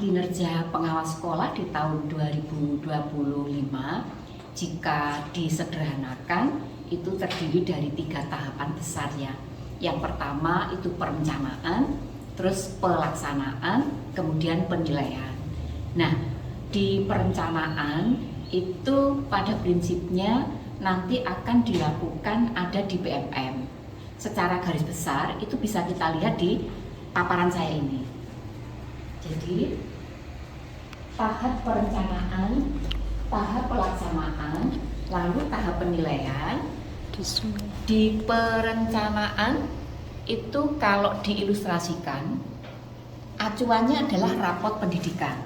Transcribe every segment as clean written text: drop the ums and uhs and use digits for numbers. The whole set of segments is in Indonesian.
Kinerja pengawas sekolah di tahun 2025 jika disederhanakan itu terdiri dari 3 tahapan besar ya. Yang pertama itu perencanaan, terus pelaksanaan, kemudian penilaian. Nah, di perencanaan itu pada prinsipnya nanti akan dilakukan ada di PMM. Secara garis besar itu bisa kita lihat di paparan saya ini. Jadi tahap perencanaan, tahap pelaksanaan, lalu tahap penilaian. Di perencanaan itu kalau diilustrasikan, acuannya adalah rapot pendidikan.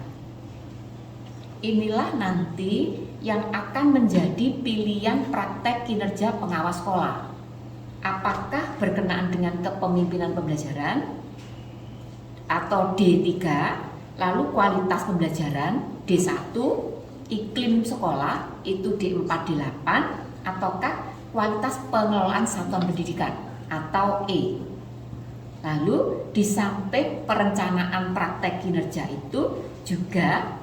Inilah nanti yang akan menjadi pilihan praktek kinerja pengawas sekolah. Apakah berkenaan dengan kepemimpinan pembelajaran atau D3, lalu kualitas pembelajaran D1, iklim sekolah itu D4-D8, ataukah kualitas pengelolaan satuan pendidikan atau E. Lalu di samping perencanaan praktek kinerja itu juga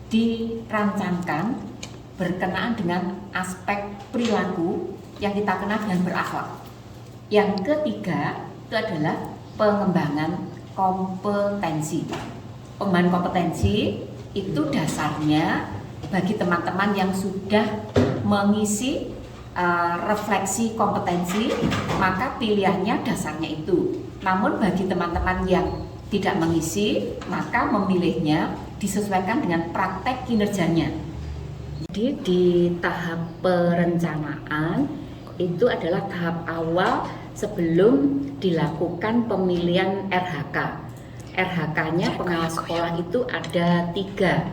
dirancangkan berkenaan dengan aspek perilaku yang kita kenal dengan berakhlak. Yang ketiga itu adalah pengembangan kompetensi. Pengembangan kompetensi itu dasarnya bagi teman-teman yang sudah mengisi refleksi kompetensi, maka pilihannya dasarnya itu. Namun bagi teman-teman yang tidak mengisi, maka memilihnya disesuaikan dengan praktek kinerjanya. Jadi di tahap perencanaan itu adalah tahap awal sebelum dilakukan pemilihan RHK. RHK-nya pengawas sekolah itu ada 3.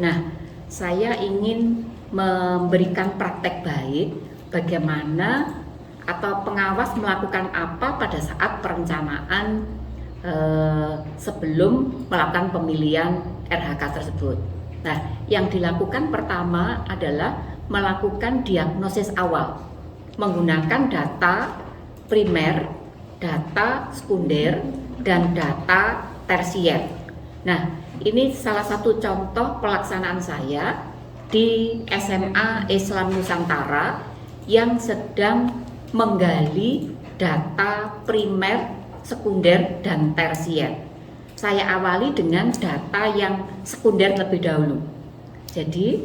Nah, saya ingin memberikan praktek baik bagaimana atau pengawas melakukan apa pada saat perencanaan sebelum melakukan pemilihan RHK tersebut. Nah, yang dilakukan pertama adalah melakukan diagnosis awal menggunakan data primer, data sekunder, dan data tersier. Nah, ini salah satu contoh pelaksanaan saya di SMA Islam Nusantara yang sedang menggali data primer, sekunder, dan tersier. Saya awali dengan data yang sekunder lebih dahulu. Jadi,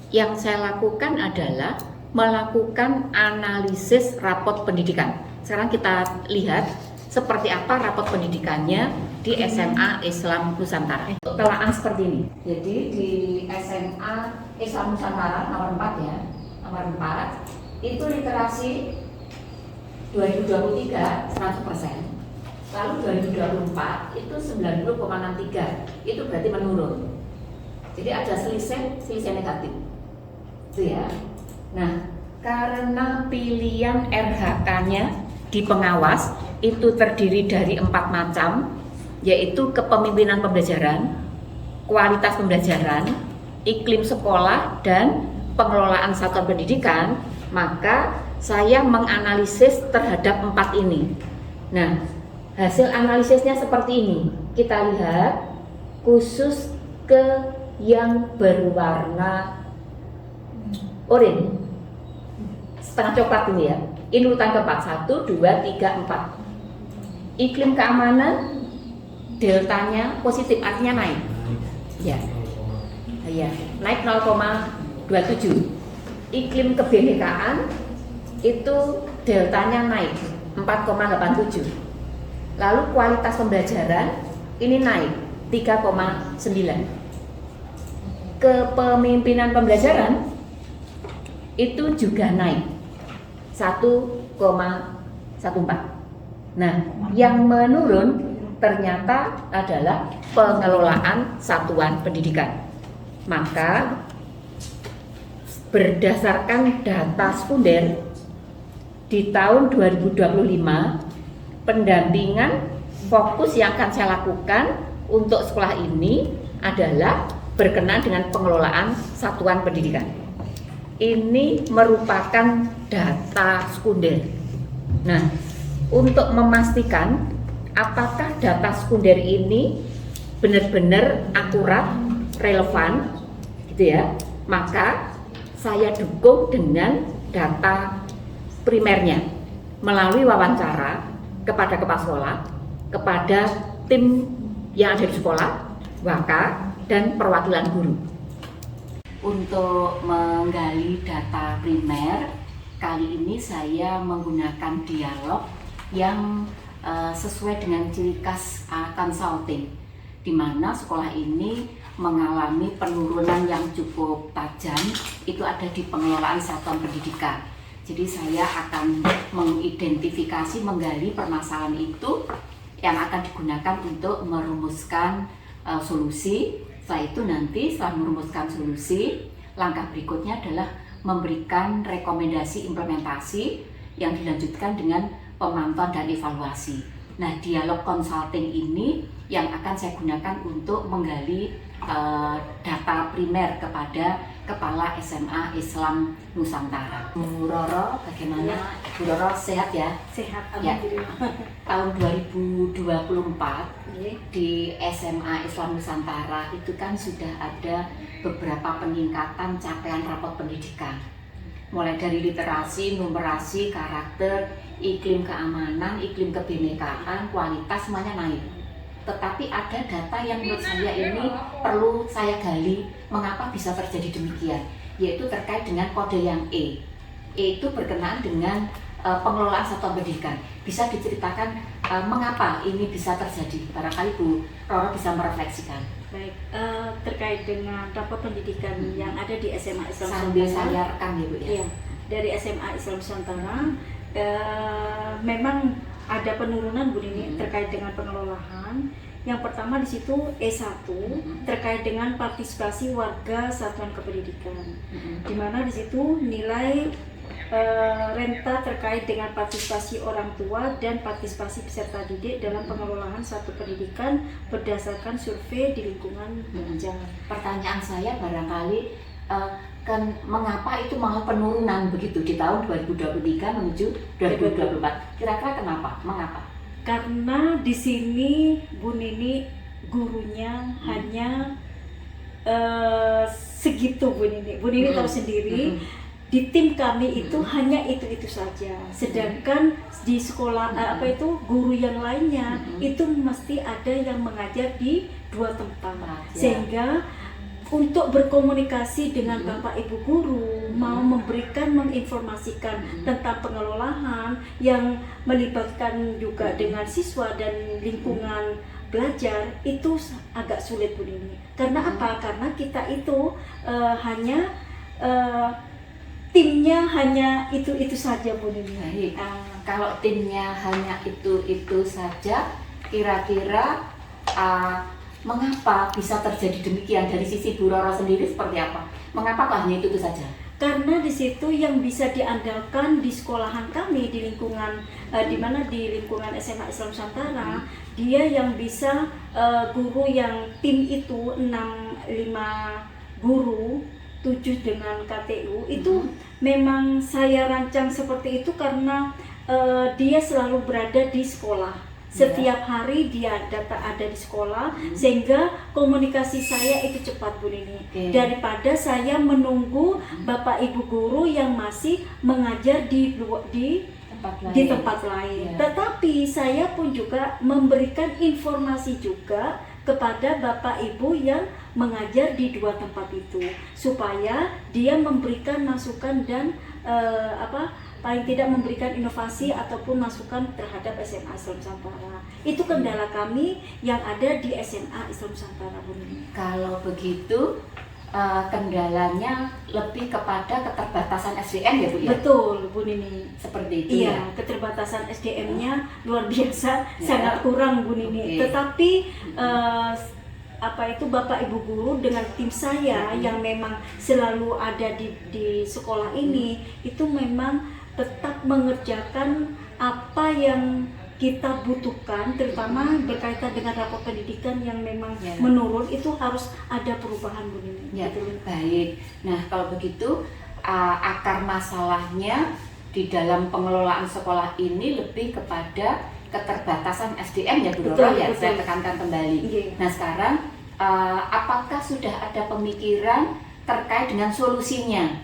yang saya lakukan adalah melakukan analisis rapot pendidikan. Sekarang kita lihat seperti apa rapot pendidikannya di SMA Islam Nusantara. Telaan seperti ini. Jadi di SMA Islam Nusantara nomor 4 ya, nomor 4 itu literasi 2023 100%. Lalu 2024 itu 90,63, itu berarti menurun. Jadi ada selisih negatif, itu ya. Nah, karena pilihan RHK-nya di pengawas itu terdiri dari 4 macam, yaitu kepemimpinan pembelajaran, kualitas pembelajaran, iklim sekolah, dan pengelolaan satuan pendidikan, maka saya menganalisis terhadap 4 ini. Nah, hasil analisisnya seperti ini. Kita lihat khusus ke yang berwarna oranye, setengah coklat ini ya. Ini urutan keempat, 1, 2, 3, 4. Iklim keamanan deltanya positif, artinya naik. Ya, ya, naik 0,27. Iklim kebinekaan itu deltanya naik 4,87. Lalu kualitas pembelajaran ini naik 3,9. Kepemimpinan pembelajaran itu juga naik 1,14. Nah, yang menurun ternyata adalah pengelolaan satuan pendidikan. Maka berdasarkan data sekunder di tahun 2025, pendampingan fokus yang akan saya lakukan untuk sekolah ini adalah berkenaan dengan pengelolaan satuan pendidikan. Ini merupakan data sekunder. Nah, untuk memastikan apakah data sekunder ini benar-benar akurat, relevan, gitu ya, maka saya dukung dengan data primernya melalui wawancara kepada kepala sekolah, kepada tim yang ada di sekolah, waka, dan perwakilan guru. Untuk menggali data primer, kali ini saya menggunakan dialog yang sesuai dengan ciri khas consulting, di mana sekolah ini mengalami penurunan yang cukup tajam, itu ada di pengelolaan satuan pendidikan. Jadi saya akan mengidentifikasi, menggali permasalahan itu yang akan digunakan untuk merumuskan solusi. Setelah itu nanti setelah merumuskan solusi, langkah berikutnya adalah memberikan rekomendasi implementasi yang dilanjutkan dengan pemantauan dan evaluasi. Nah, dialog consulting ini yang akan saya gunakan untuk menggali data primer kepada Kepala SMA Islam Nusantara. Bu Roro, bagaimana? Ya. Bu Roro sehat ya? Sehat, alhamdulillah. Ya. Tahun 2024 di SMA Islam Nusantara itu kan sudah ada beberapa peningkatan capaian rapot pendidikan. Mulai dari literasi, numerasi, karakter, iklim keamanan, iklim kebinekaan, kualitas, semuanya naik. Tetapi ada data yang menurut saya ini perlu saya gali, mengapa bisa terjadi demikian, yaitu terkait dengan kode yang E. E itu berkenaan dengan pengelolaan satuan pendidikan. Bisa diceritakan mengapa ini bisa terjadi? Barangkali Bu Roro bisa merefleksikan. Baik, terkait dengan rapor pendidikan yang ada di SMA Islam Sambil Nusantara. Saya rekam ya Bu ya. Iya, dari SMA Islam Nusantara memang ada penurunan Bu Nini terkait dengan pengelolaan. Yang pertama di situ E1 terkait dengan partisipasi warga satuan kependidikan. Di mana di situ nilai renta terkait dengan partisipasi orang tua dan partisipasi peserta didik dalam pengelolaan suatu pendidikan berdasarkan survei di lingkungan belajar. Pertanyaan saya barangkali kan mengapa itu malah penurunan begitu di tahun 2023 menuju 2024? Kira-kira kenapa? Mengapa? Karena di sini Bu Nini gurunya hanya segitu Bu Nini. Bu Nini tahu sendiri. Di tim kami itu hanya itu saja. Sedangkan di sekolah guru yang lainnya itu mesti ada yang mengajar di 2 tempat. Sehingga untuk berkomunikasi dengan Bapak Ibu guru, mau menginformasikan tentang pengelolaan yang melibatkan juga dengan siswa dan lingkungan belajar itu agak sulit Bu Nini. Karena apa? Karena kita itu hanya timnya hanya itu saja Bu Nini. Baik. Kalau timnya hanya itu saja, kira-kira mengapa bisa terjadi demikian? Dari sisi Bu Roro sendiri seperti apa? Mengapa kok hanya itu saja? Karena di situ yang bisa diandalkan di sekolahan kami di lingkungan di mana di lingkungan SMA Islam Nusantara, dia yang bisa guru yang tim itu 5 guru 7 dengan KTU itu memang saya rancang seperti itu karena dia selalu berada di sekolah. Setiap hari dia ada di sekolah, sehingga komunikasi saya itu cepat Bu Nini. Daripada saya menunggu Bapak Ibu guru yang masih mengajar di tempat lain. Tetapi saya pun juga memberikan informasi juga kepada Bapak Ibu yang mengajar di 2 tempat itu, supaya dia memberikan masukan dan paling tidak memberikan inovasi ataupun masukan terhadap SMA Islam Nusantara. Itu kendala kami yang ada di SMA Islam Nusantara Bu Nini. Kalau begitu kendalanya lebih kepada keterbatasan SDM ya Bu ya? Betul Bu Nini. Seperti itu ya? Keterbatasan SDM-nya luar biasa, sangat kurang Bu Nini. Tetapi Bapak Ibu guru dengan tim saya yang memang selalu ada di sekolah ini itu memang tetap mengerjakan apa yang kita butuhkan, terutama berkaitan dengan rapor pendidikan yang memang menurun, itu harus ada perubahan Bu Nini. Baik. Nah, kalau begitu akar masalahnya di dalam pengelolaan sekolah ini lebih kepada keterbatasan SDM ya Bu Betul, Roro ya, betul. saya tekankan kembali. Nggih. Nah sekarang apakah sudah ada pemikiran terkait dengan solusinya?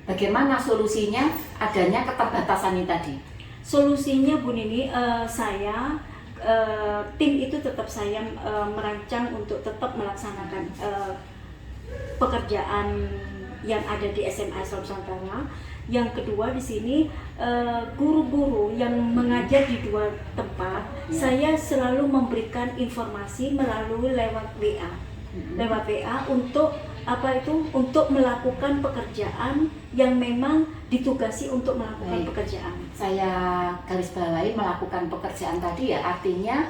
Bagaimana solusinya adanya keterbatasan ini tadi? Solusinya Bu Nini, saya tim itu tetap saya merancang untuk tetap melaksanakan pekerjaan yang ada di SMA Islam Nusantara. Yang kedua di sini guru-guru yang mengajar di 2 tempat, saya selalu memberikan informasi melalui lewat WA untuk untuk melakukan pekerjaan yang memang ditugasi untuk melakukan pekerjaan. Saya garis bawahi melakukan pekerjaan tadi ya, artinya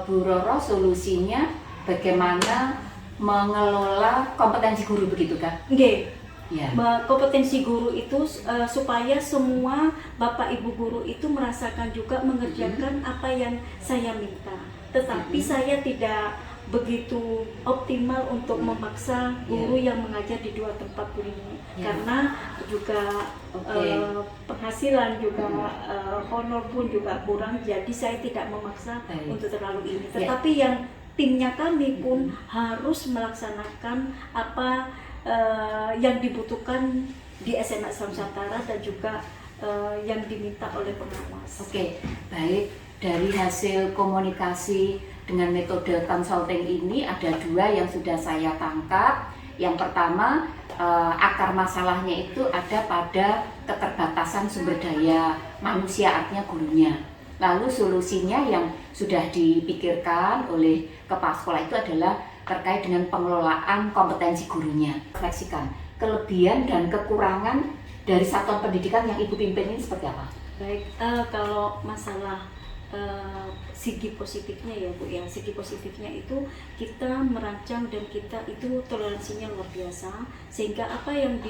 Bu Roro solusinya bagaimana mengelola kompetensi guru, begitu kan? Nggih. Ya. Kompetensi guru itu supaya semua Bapak Ibu guru itu merasakan juga mengerjakan apa yang saya minta. Tetapi saya tidak begitu optimal untuk memaksa guru yang mengajar di 2 tempat Bu ini, karena juga penghasilan juga honor pun juga kurang, jadi saya tidak memaksa untuk terlalu ini. Tetapi yang timnya kami pun harus melaksanakan apa yang dibutuhkan di SMA Islam Nusantara dan juga yang diminta oleh pengawas. Oke, baik. Dari hasil komunikasi dengan metode consulting ini ada 2 yang sudah saya tangkap. Yang pertama, akar masalahnya itu ada pada keterbatasan sumber daya manusia, artinya gurunya. Lalu solusinya yang sudah dipikirkan oleh kepala sekolah itu adalah terkait dengan pengelolaan kompetensi gurunya. Refleksikan kelebihan dan kekurangan dari satuan pendidikan yang Ibu pimpin ini seperti apa? Baik, kalau masalah segi positifnya ya Bu ya, segi positifnya itu kita merancang dan kita itu toleransinya luar biasa, sehingga apa yang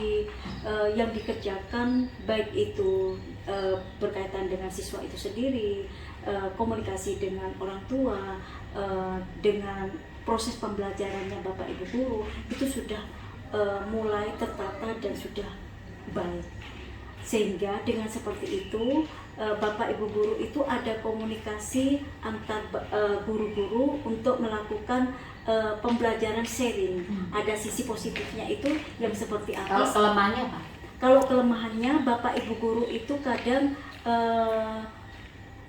dikerjakan baik itu berkaitan dengan siswa itu sendiri, komunikasi dengan orang tua, dengan proses pembelajarannya Bapak Ibu guru itu sudah mulai tertata dan sudah baik. Sehingga dengan seperti itu Bapak Ibu guru itu ada komunikasi antar guru-guru untuk melakukan pembelajaran sharing. Ada sisi positifnya itu yang seperti apa? Kalau kelemahannya apa? Kalau kelemahannya Bapak Ibu guru itu kadang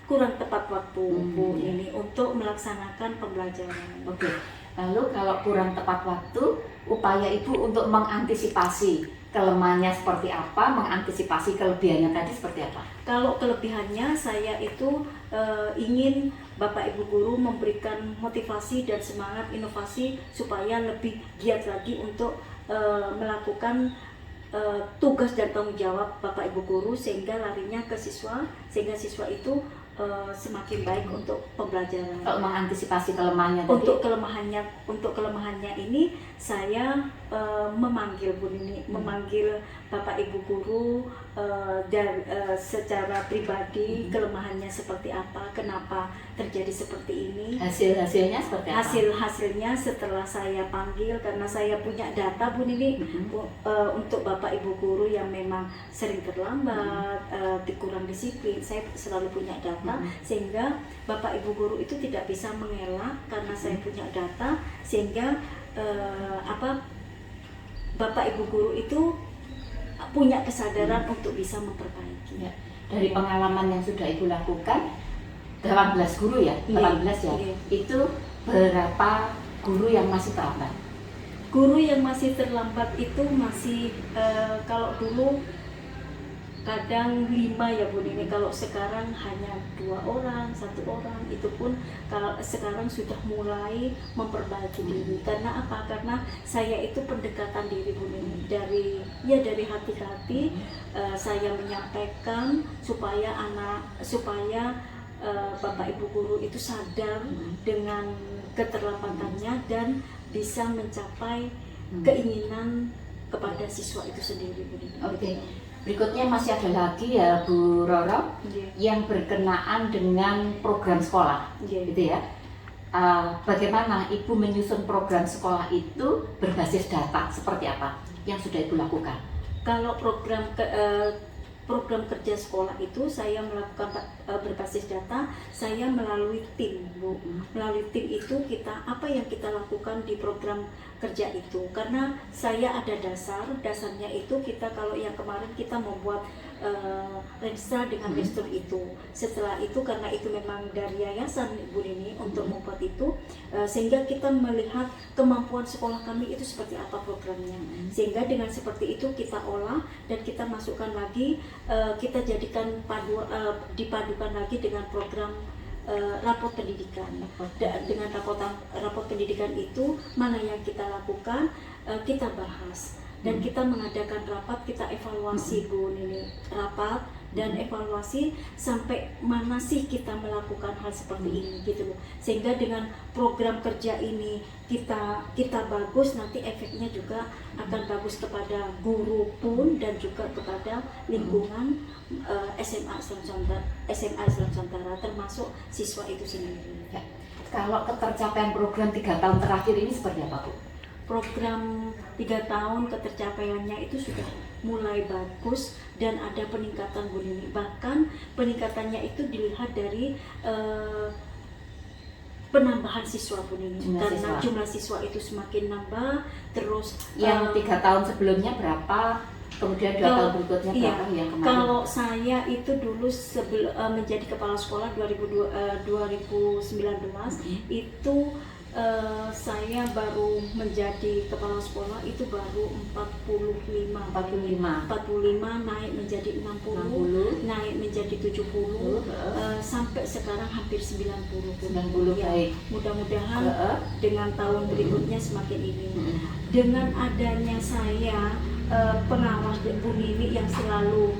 kurang tepat waktu Bu ini untuk melaksanakan pembelajaran. Oke. Lalu kalau kurang tepat waktu, upaya Ibu untuk mengantisipasi kelemahannya seperti apa, mengantisipasi kelebihannya tadi seperti apa? Kalau kelebihannya saya itu ingin Bapak Ibu guru memberikan motivasi dan semangat inovasi supaya lebih giat lagi untuk melakukan tugas dan tanggung jawab Bapak Ibu guru, sehingga larinya ke siswa, sehingga siswa itu semakin baik untuk pembelajaran. Kalau mengantisipasi kelemahannya tadi? Untuk kelemahannya ini saya memanggil Bu Nini, memanggil Bapak Ibu guru dan secara pribadi kelemahannya seperti apa, kenapa terjadi seperti ini. Hasilnya seperti apa? Hasilnya setelah saya panggil, karena saya punya data Bu Nini untuk Bapak Ibu guru yang memang sering terlambat, kurang disiplin, saya selalu punya data. Sehingga Bapak Ibu guru itu tidak bisa mengelak karena saya punya data, sehingga Bapak Ibu guru itu punya kesadaran untuk bisa memperbaiki. Ya. Dari pengalaman yang sudah Ibu lakukan, 18 guru ya, 18 ya, itu berapa guru yang masih terlambat? Guru yang masih terlambat itu masih kalau dulu kadang 5 ya Bu Nini, kalau sekarang hanya 2 orang, 1 orang, itu pun kalau sekarang sudah mulai memperbaiki diri. Karena apa? Karena saya itu pendekatan diri Bu Nini, dari hati ke hati, saya menyampaikan supaya Bapak Ibu guru itu sadar dengan keterlambatannya dan bisa mencapai keinginan kepada siswa itu sendiri Bu Nini. Oke. Berikutnya masih ada lagi ya Bu Roro yang berkenaan dengan program sekolah, gitu ya. Bagaimana Ibu menyusun program sekolah itu berbasis data seperti apa yang sudah Ibu lakukan? Kalau program program kerja sekolah itu saya melakukan berbasis data, saya melalui tim, Bu. Melalui tim itu apa yang kita lakukan di program kerja itu. Karena saya ada dasarnya itu kita kalau yang kemarin kita membuat register dengan gestur itu. Setelah itu karena itu memang dari yayasan Bu Nini untuk membuat itu, sehingga kita melihat kemampuan sekolah kami itu seperti apa programnya. Sehingga dengan seperti itu kita olah dan kita masukkan lagi, kita jadikan dipadukan lagi dengan program raport pendidikan. Dengan raport pendidikan itu mana yang kita lakukan, kita bahas. Dan kita mengadakan rapat, kita evaluasi Bu Nini, rapat dan evaluasi sampai mana sih kita melakukan hal seperti ini gitu Bu. Sehingga dengan program kerja ini kita bagus, nanti efeknya juga akan bagus kepada guru pun dan juga kepada lingkungan SMA Islam Nusantara termasuk siswa itu sendiri. Ya. Kalau ketercapaian program 3 tahun terakhir ini seperti apa Bu? Program 3 tahun ketercapaiannya itu sudah mulai bagus dan ada peningkatan Bu Nini. Bahkan peningkatannya itu dilihat dari penambahan siswa Bu Nini. Karena jumlah siswa itu semakin nambah. Terus yang 3 tahun sebelumnya berapa? Kemudian 2 tahun berikutnya berapa yang kemarin? Kalau saya itu dulu menjadi kepala sekolah 2019 itu saya baru menjadi kepala sekolah itu baru 45 naik menjadi 60 naik menjadi 70 sampai sekarang hampir 90 ya. Baik. Mudah-mudahan dengan tahun berikutnya semakin ini. Dengan adanya saya pengawas Bu Nini yang selalu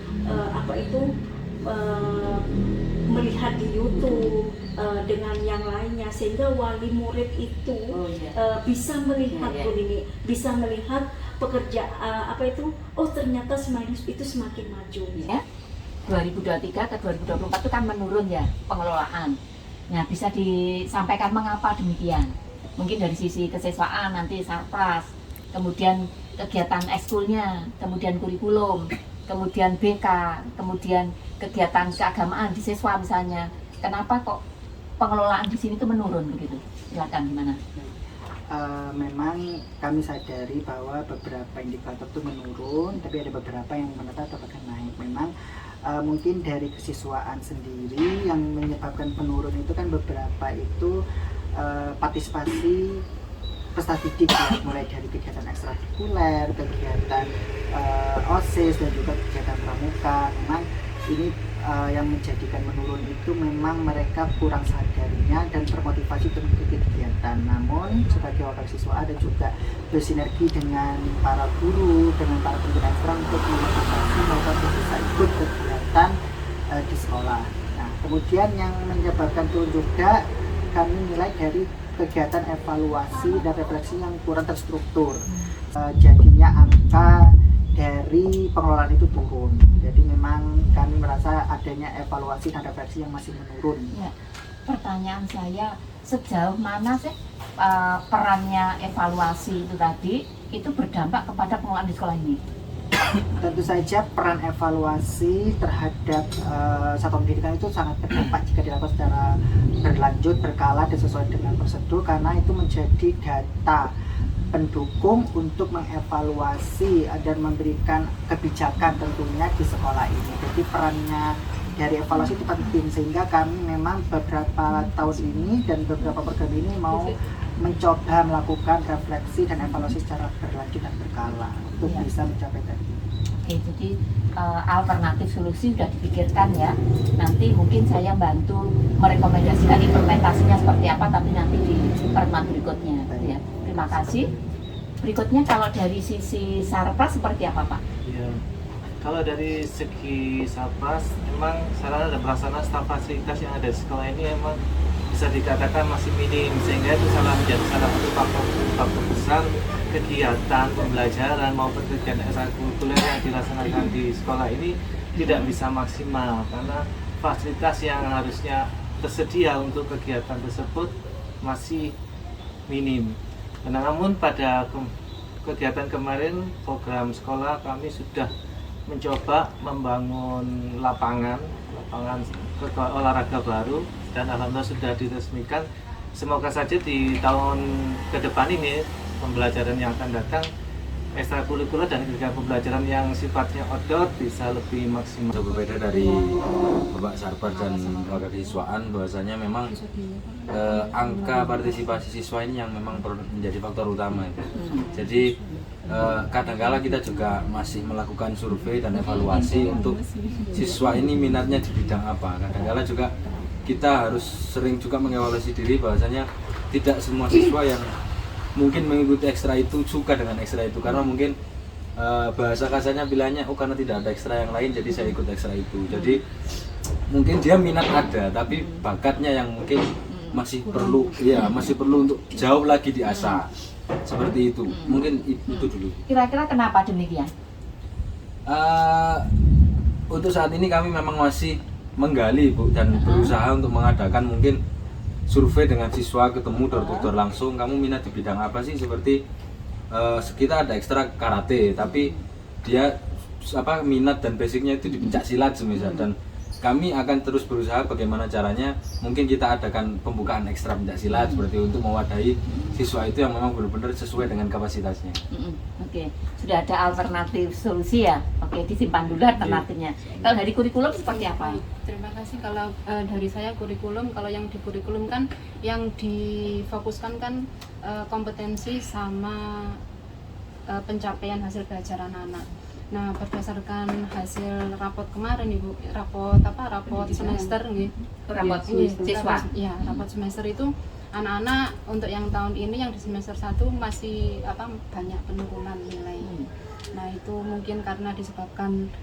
melihat di YouTube dengan yang lainnya, sehingga wali murid itu bisa melihat Bu Nini, bisa melihat pekerja ternyata Smile itu semakin maju. Ya. 2023 ke 2024 itu kan menurun ya pengelolaan. Nah, bisa disampaikan mengapa demikian? Mungkin dari sisi kesiswaan nanti Sarpras, kemudian kegiatan ekskulnya, kemudian kurikulum, kemudian BK, kemudian kegiatan keagamaan di siswa misalnya. Kenapa kok pengelolaan di sini itu menurun begitu? Silakan gimana? Memang kami sadari bahwa beberapa indikator itu menurun, tapi ada beberapa yang menetap atau bahkan naik. Memang mungkin dari kesiswaan sendiri yang menyebabkan penurun itu kan beberapa itu partisipasi peserta didik ya, mulai dari kegiatan ekstrakurikuler, kegiatan OSIS dan juga kegiatan pramuka. Memang ini yang menjadikan menurun itu memang mereka kurang sadarinya dan termotivasi untuk mengikuti kegiatan. Namun sebagai wakil siswa ada juga bersinergi dengan para guru, dengan para pembina ekstra untuk memotivasi mereka untuk bisa ikut kegiatan di sekolah. Nah, kemudian yang menyebabkan turun juga kami nilai dari kegiatan evaluasi dan refleksi yang kurang terstruktur. Jadinya angka dari pengelolaan itu turun. Jadi memang kami merasa adanya evaluasi dan refleksi yang masih menurun. Ya. Pertanyaan saya, sejauh mana sih perannya evaluasi itu tadi itu berdampak kepada pengelolaan di sekolah ini? Tentu saja peran evaluasi terhadap satuan pendidikan itu sangat berdampak jika dilakukan secara berlanjut, berkala dan sesuai dengan prosedur, karena itu menjadi data pendukung untuk mengevaluasi dan memberikan kebijakan tentunya di sekolah ini. Jadi perannya dari evaluasi itu penting, sehingga kami memang beberapa tahun ini dan beberapa program ini mau mencoba melakukan refleksi dan evaluasi secara berlanjut dan berkala untuk bisa mencapai tadi. Oke, jadi alternatif solusi sudah dipikirkan ya. Nanti mungkin saya bantu merekomendasikan implementasinya seperti apa, tapi nanti di pertemuan berikutnya. Ya. Terima kasih. Berikutnya kalau dari sisi Sarpras seperti apa Pak? Ya, kalau dari segi Sarpras, memang sarana dan prasarana staf fasilitas yang ada di sekolah ini memang bisa dikatakan masih minim, sehingga itu menjadi salah satu faktor besar kegiatan pembelajaran maupun kegiatan ekstrakurikuler yang dilaksanakan di sekolah ini tidak bisa maksimal karena fasilitas yang harusnya tersedia untuk kegiatan tersebut masih minim. Namun pada kegiatan kemarin program sekolah kami sudah mencoba membangun lapangan olahraga baru, dan alhamdulillah sudah diresmikan. Semoga saja di tahun ke depan ini pembelajaran yang akan datang ekstrakurikuler dan kegiatan pembelajaran yang sifatnya outdoor bisa lebih maksimal. Berbeda dari Bapak Sarbar dan warga kesiswaan, bahwasanya memang angka partisipasi siswa ini yang memang menjadi faktor utama. Jadi kadang-kala kita juga masih melakukan survei dan evaluasi untuk siswa ini minatnya di bidang apa. Kadang-kala juga kita harus sering juga mengevaluasi diri, bahwasanya tidak semua siswa yang mungkin mengikuti ekstra itu suka dengan ekstra itu, karena mungkin bahasa kasarnya bilangnya karena tidak ada ekstra yang lain jadi saya ikut ekstra itu. Jadi mungkin dia minat ada, tapi bakatnya yang mungkin masih perlu untuk jauh lagi diasah. Seperti itu. Mungkin itu dulu. Kira-kira kenapa demikian? Untuk saat ini kami memang masih menggali, Bu, dan berusaha untuk mengadakan mungkin survei dengan siswa, ketemu door-to-door langsung, kamu minat di bidang apa sih? Seperti kita ada ekstra karate, tapi dia minat dan basicnya itu di pencak silat semisal, dan kami akan terus berusaha bagaimana caranya mungkin kita adakan pembukaan ekstra pencak silat seperti untuk mewadahi siswa itu yang memang benar-benar sesuai dengan kapasitasnya. Oke, sudah ada alternatif solusi ya. Oke, disimpan dulu alternatifnya. Kalau dari kurikulum seperti apa? Terima kasih. Kalau dari saya kurikulum, kalau yang di kurikulum kan yang difokuskan kan kompetensi sama pencapaian hasil belajar anak-anak. Nah, berdasarkan hasil rapot kemarin Ibu, rapot semester nggih. Rapot siswa. Ya, rapot semester itu anak-anak untuk yang tahun ini yang di semester 1 masih banyak penurunan nilai. Nah, itu mungkin karena disebabkan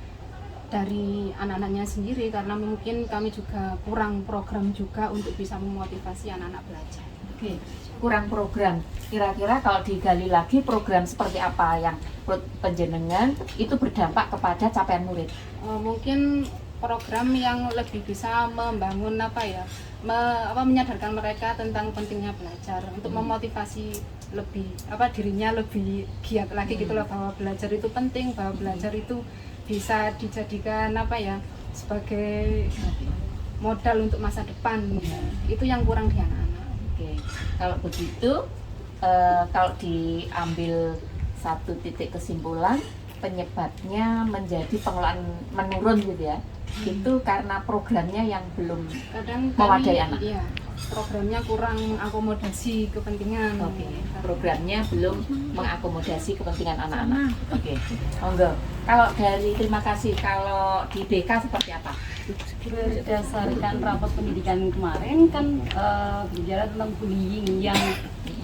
dari anak-anaknya sendiri, karena mungkin kami juga kurang program juga untuk bisa memotivasi anak-anak belajar. Oke, kurang program. Kira-kira kalau digali lagi program seperti apa yang menurut penjenengan itu berdampak kepada capaian murid? Mungkin program yang lebih bisa membangun menyadarkan mereka tentang pentingnya belajar, untuk memotivasi lebih dirinya lebih giat lagi gitu loh, bahwa belajar itu penting, bahwa belajar itu bisa dijadikan sebagai modal untuk masa depan. Itu yang kurang di anak-anak. Oke, kalau begitu kalau diambil satu titik kesimpulan, penyebabnya menjadi pengelolaan menurun gitu ya, itu karena programnya yang belum memadai anak. Iya, programnya kurang akomodasi kepentingan. Oke, programnya belum mengakomodasi kepentingan anak-anak. Oke, monggo. Kalau terima kasih. Kalau di BK seperti apa? Berdasarkan rapat pendidikan kemarin kan berbicara tentang bullying yang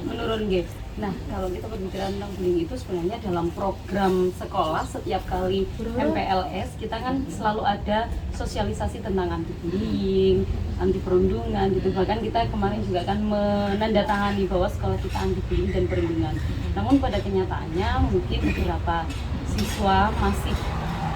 menurun guys. Nah, kalau kita berbicara tentang bullying itu sebenarnya dalam program sekolah setiap kali MPLS kita kan selalu ada sosialisasi tentang anti bullying, anti perundungan gitu. Bahkan kita kemarin juga kan menandatangani bahwa sekolah kita anti bullying dan perundungan. Namun pada kenyataannya mungkin beberapa siswa masih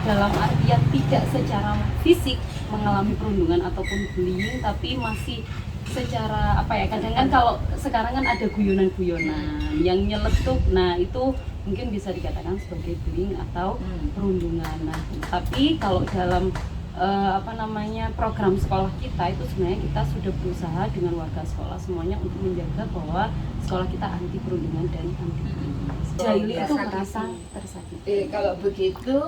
dalam artian tidak secara fisik mengalami perundungan ataupun bullying, tapi masih secara kadang kan kalau sekarang kan ada guyonan-guyonan yang nyeletuk, nah itu mungkin bisa dikatakan sebagai bullying atau perundungan. Nah, tapi kalau dalam program sekolah kita itu sebenarnya kita sudah berusaha dengan warga sekolah semuanya untuk menjaga bahwa sekolah kita anti perundungan dan anti bullying. Jaili itu merasa tersakiti. Kalau begitu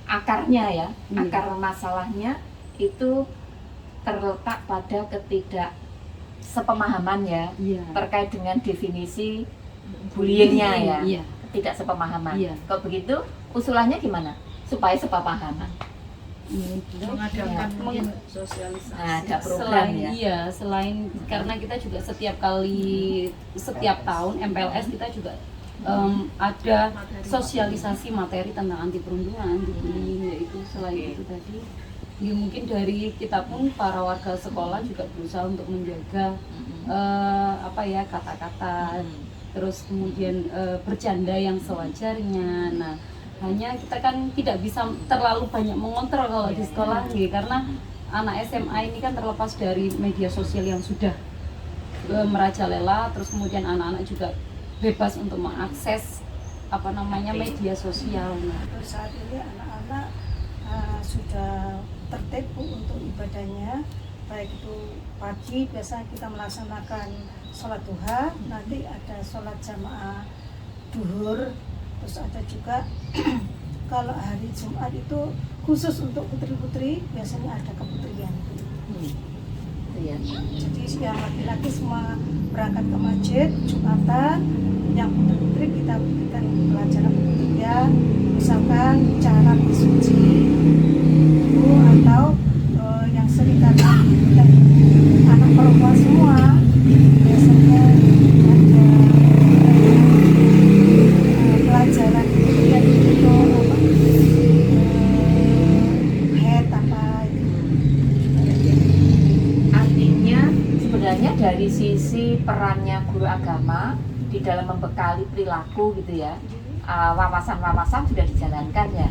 akarnya ya, akar masalahnya itu terletak pada ketidaksepemahaman ya, terkait dengan definisi bullyingnya ya, tidak sepemahaman. Kalau begitu usulannya gimana supaya sepemahaman? Mengadakan sosialisasi. Nah, ada program selain karena kita juga setiap tahun MPLS kita juga ada sosialisasi materi tentang anti perundungan, anti bullying, yaitu selain itu tadi. Ya mungkin dari kita pun para warga sekolah juga berusaha untuk menjaga kata-kata, terus kemudian bercanda yang sewajarnya. Nah, hanya kita kan tidak bisa terlalu banyak mengontrol kalau di sekolah karena anak SMA ini kan terlepas dari media sosial yang sudah merajalela, terus kemudian anak-anak juga bebas untuk mengakses media sosial. Terus saat ini anak-anak sudah tertib Bu untuk ibadahnya, baik itu pagi biasa kita melaksanakan sholat duha, nanti ada sholat jamaah duhur, terus ada juga kalau hari Jumat itu khusus untuk putri-putri biasanya ada keputrian. Ya. Jadi yang laki-laki semua berangkat ke masjid Jumatan, yang putri-putri kita berikan pelajaran keputrian, misalkan cara bersuci itu, atau yang sering karena anak perempuan semua biasanya ada pelajaran keputrian itu apa head apa Artinya sebenarnya dari sisi perannya guru agama di dalam membekali perilaku gitu ya, wawasan-wawasan sudah dijalankan ya.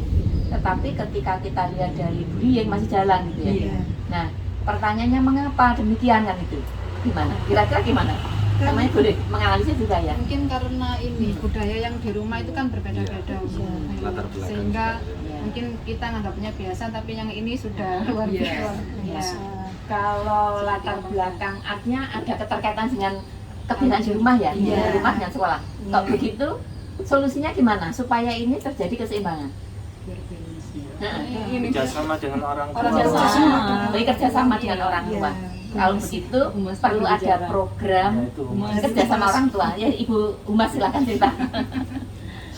Tetapi ketika kita lihat dari bullying masih jalan gitu ya. Iya. Nah, pertanyaannya mengapa demikian kan itu? Gimana? Kira-kira gimana? Namanya boleh menganalisis juga ya. Mungkin karena ini budaya yang di rumah itu kan berbeda-beda, Latar belakang sehingga Ya. mungkin kita nganggapnya biasa, tapi yang ini sudah luar biasa. Ya. Kalau latar belakang artinya ada keterkaitan dengan kebiasaan di rumah ya, di Iya. rumah dengan sekolah. Kalau begitu, solusinya gimana supaya ini terjadi keseimbangan? Ini Kerjasama dengan orang tua. Orang Kerjasama, baik kerjasama dengan orang tua. Iya. Kalau begitu perlu ada program Ya, itu Humas. kerjasama orang tua. Ya Ibu Humas silakan cerita.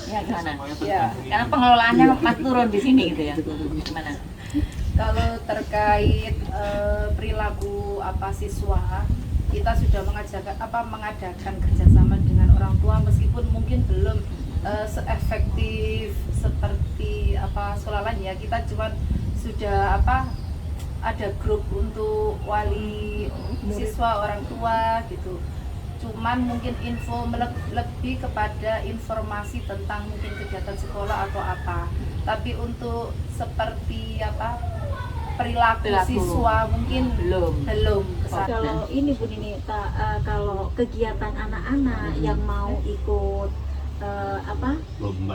Ya gimana? Semuanya Ya, bergabung. Karena pengelolaannya mas turun di sini gitu ya. Gimana? kalau terkait perilaku siswa, kita sudah mengadakan kerjasama dengan orang tua, meskipun mungkin belum seefektif seperti sekolah lain ya. Kita cuma sudah ada grup untuk wali siswa, orang tua gitu. Cuman mungkin info lebih kepada informasi tentang mungkin kegiatan sekolah atau apa. Tapi untuk seperti perilaku siswa mungkin belum ke sana. Kalau ini Bu Nini, kalau kegiatan anak-anak yang mau ikut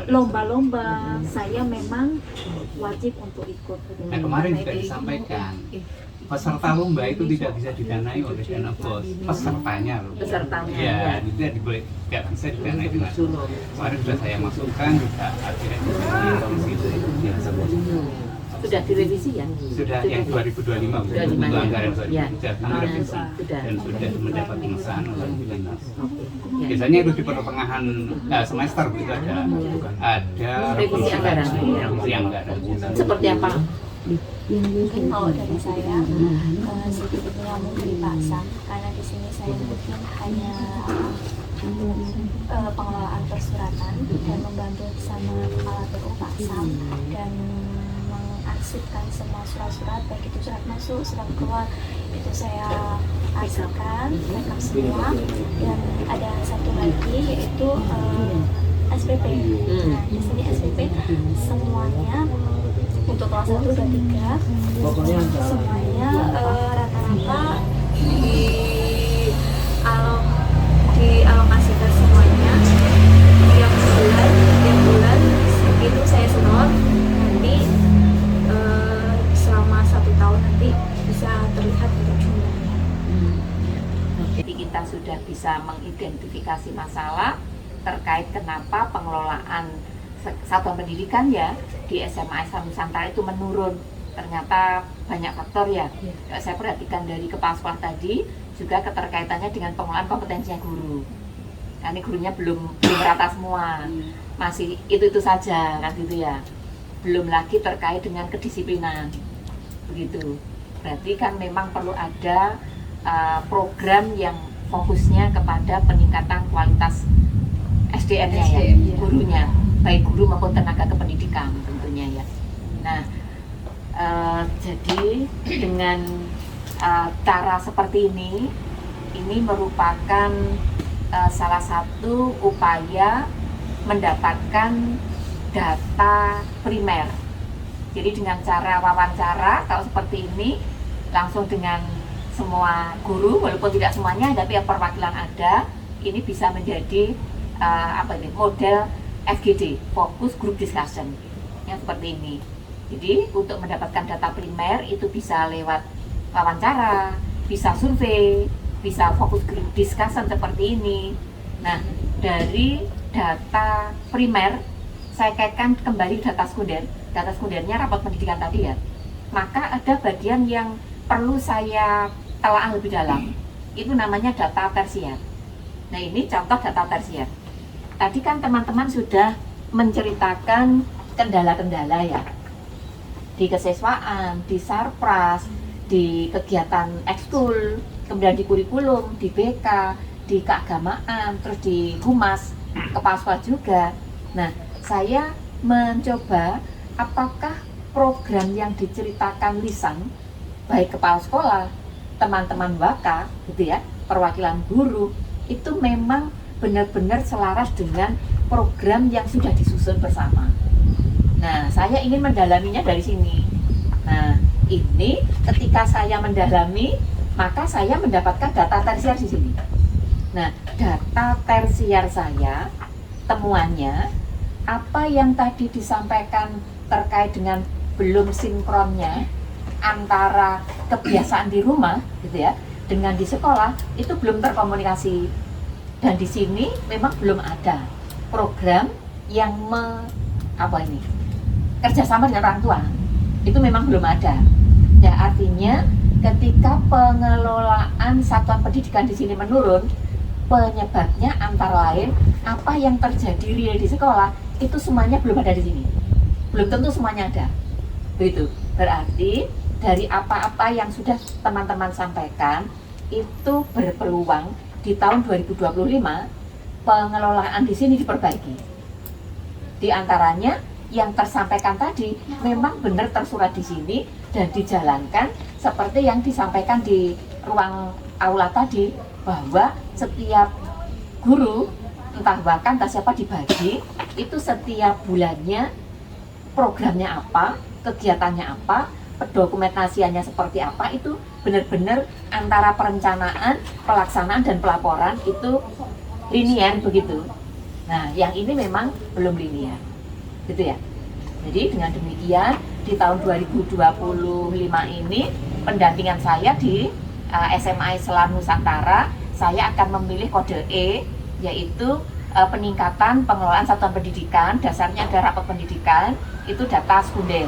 lomba-lomba, saya memang wajib untuk ikut. Nah, kemarin juga disampaikan peserta lomba itu tidak bisa didanai oleh dana bos, pesertanya loh. Pesertanya, Ya, ya. itu tidak bisa didanai dengan bos. Kemarin sudah saya masukkan juga akhirnya di komisi itu Sudah direvisi ya? sudah yang 2025 25, untuk ya. anggaran Ya. sudah kami revisi Sudah. dan sudah mendapat pengesahan oleh dinas. Ya. Biasanya itu di pertengahan semester itu ada Revisi anggaran. revisi anggaran. Seperti apa? Mungkin kalau dari saya sedikitnya mungkin Pak Sam, karena di sini saya mungkin hanya pengelolaan persuratan dan membantu sama kepala BU Pak Sam dan mengarsipkan semua surat-surat, baik itu surat masuk, surat keluar, itu saya arsipkan, rekam semua. Dan ada satu lagi yaitu SPP. Nah, di sini SPP semuanya untuk kelas 1 dan 3 semuanya rata-rata dialokasikan semuanya tiap bulan itu saya setor, nanti selama 1 tahun nanti bisa terlihat untuk jumlahnya. Jadi kita sudah bisa mengidentifikasi masalah terkait kenapa pengelolaan satuan pendidikan ya di SMA Islam Nusantara itu menurun. Ternyata banyak faktor ya. Saya perhatikan dari kepala sekolah tadi juga keterkaitannya dengan pengelolaan kompetensinya guru. Nah, ini gurunya belum rata semua, masih itu saja kan gitu ya. Belum lagi terkait dengan kedisiplinan, begitu. Berarti kan memang perlu ada program yang fokusnya kepada peningkatan kualitas SDM-nya ya, gurunya, baik guru maupun tenaga kependidikan tentunya ya. Nah, jadi dengan cara seperti ini merupakan salah satu upaya mendapatkan data primer. Jadi dengan cara wawancara kalau seperti ini langsung dengan semua guru, walaupun tidak semuanya tapi perwakilan ada, ini bisa menjadi model FGD, fokus group discussion, yang seperti ini. Jadi untuk mendapatkan data primer itu bisa lewat wawancara, bisa survei, bisa fokus group discussion seperti ini. Nah, dari data primer saya kaitkan kembali data sekunder. Data sekundernya rapot pendidikan tadi ya. Maka ada bagian yang perlu saya telaah lebih dalam. Itu namanya data tersier. Nah, ini contoh data tersier. Tadi kan teman-teman sudah menceritakan kendala-kendala ya. Di kesiswaan, di sarpras, di kegiatan ekskul, kemudian di kurikulum, di BK, di keagamaan, terus di humas, kepala sekolah juga. Nah, saya mencoba apakah program yang diceritakan lisan, baik kepala sekolah, teman-teman waka, gitu ya, perwakilan guru, itu memang benar-benar selaras dengan program yang sudah disusun bersama. Nah, saya ingin mendalaminya dari sini. Nah, ini ketika saya mendalami, maka saya mendapatkan data tersier di sini. Nah, data tersier saya, temuannya, apa yang tadi disampaikan terkait dengan belum sinkronnya antara kebiasaan di rumah, gitu ya, dengan di sekolah, itu belum terkomunikasi. Dan di sini memang belum ada program yang kerjasama dengan orang tua, itu memang belum ada. Ya, artinya ketika pengelolaan satuan pendidikan di sini menurun, penyebabnya antara lain apa yang terjadi real di sekolah itu semuanya belum ada di sini. Belum tentu semuanya ada. Begitu. Berarti dari apa-apa yang sudah teman-teman sampaikan itu berpeluang di tahun 2025 pengelolaan di sini diperbaiki. Di antaranya yang tersampaikan tadi memang benar tersurat di sini dan dijalankan seperti yang disampaikan di ruang aula tadi, bahwa setiap guru entah bahkan entah siapa dibagi itu setiap bulannya programnya apa, kegiatannya apa, dokumentasiannya seperti apa, itu benar-benar antara perencanaan, pelaksanaan dan pelaporan itu linear begitu. Nah, yang ini memang belum linear. Gitu ya. Jadi dengan demikian di tahun 2025 ini pendampingan saya di SMA Islam Nusantara, saya akan memilih kode E, yaitu peningkatan pengelolaan satuan pendidikan. Dasarnya ada rapot pendidikan, itu data sekunder.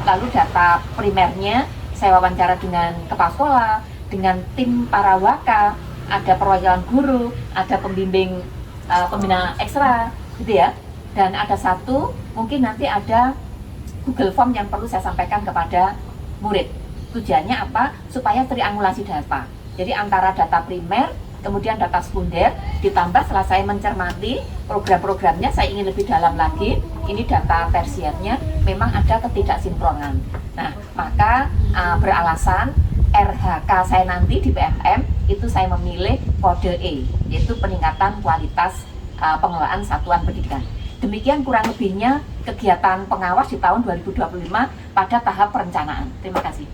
Lalu data primernya saya wawancara dengan kepala sekolah, dengan tim para waka, ada perwakilan guru, ada pembimbing pembina ekstra, gitu ya. Dan ada satu, mungkin nanti ada Google Form yang perlu saya sampaikan kepada murid. Tujuannya apa? Supaya triangulasi data. Jadi antara data primer, kemudian data sekunder, ditambah setelah saya mencermati program-programnya, saya ingin lebih dalam lagi, ini data tersiernya, memang ada ketidaksinkronan. Nah, maka beralasan RHK saya nanti di PMM, itu saya memilih kode E, yaitu peningkatan kualitas pengelolaan satuan pendidikan. Demikian kurang lebihnya kegiatan pengawas di tahun 2025 pada tahap perencanaan. Terima kasih.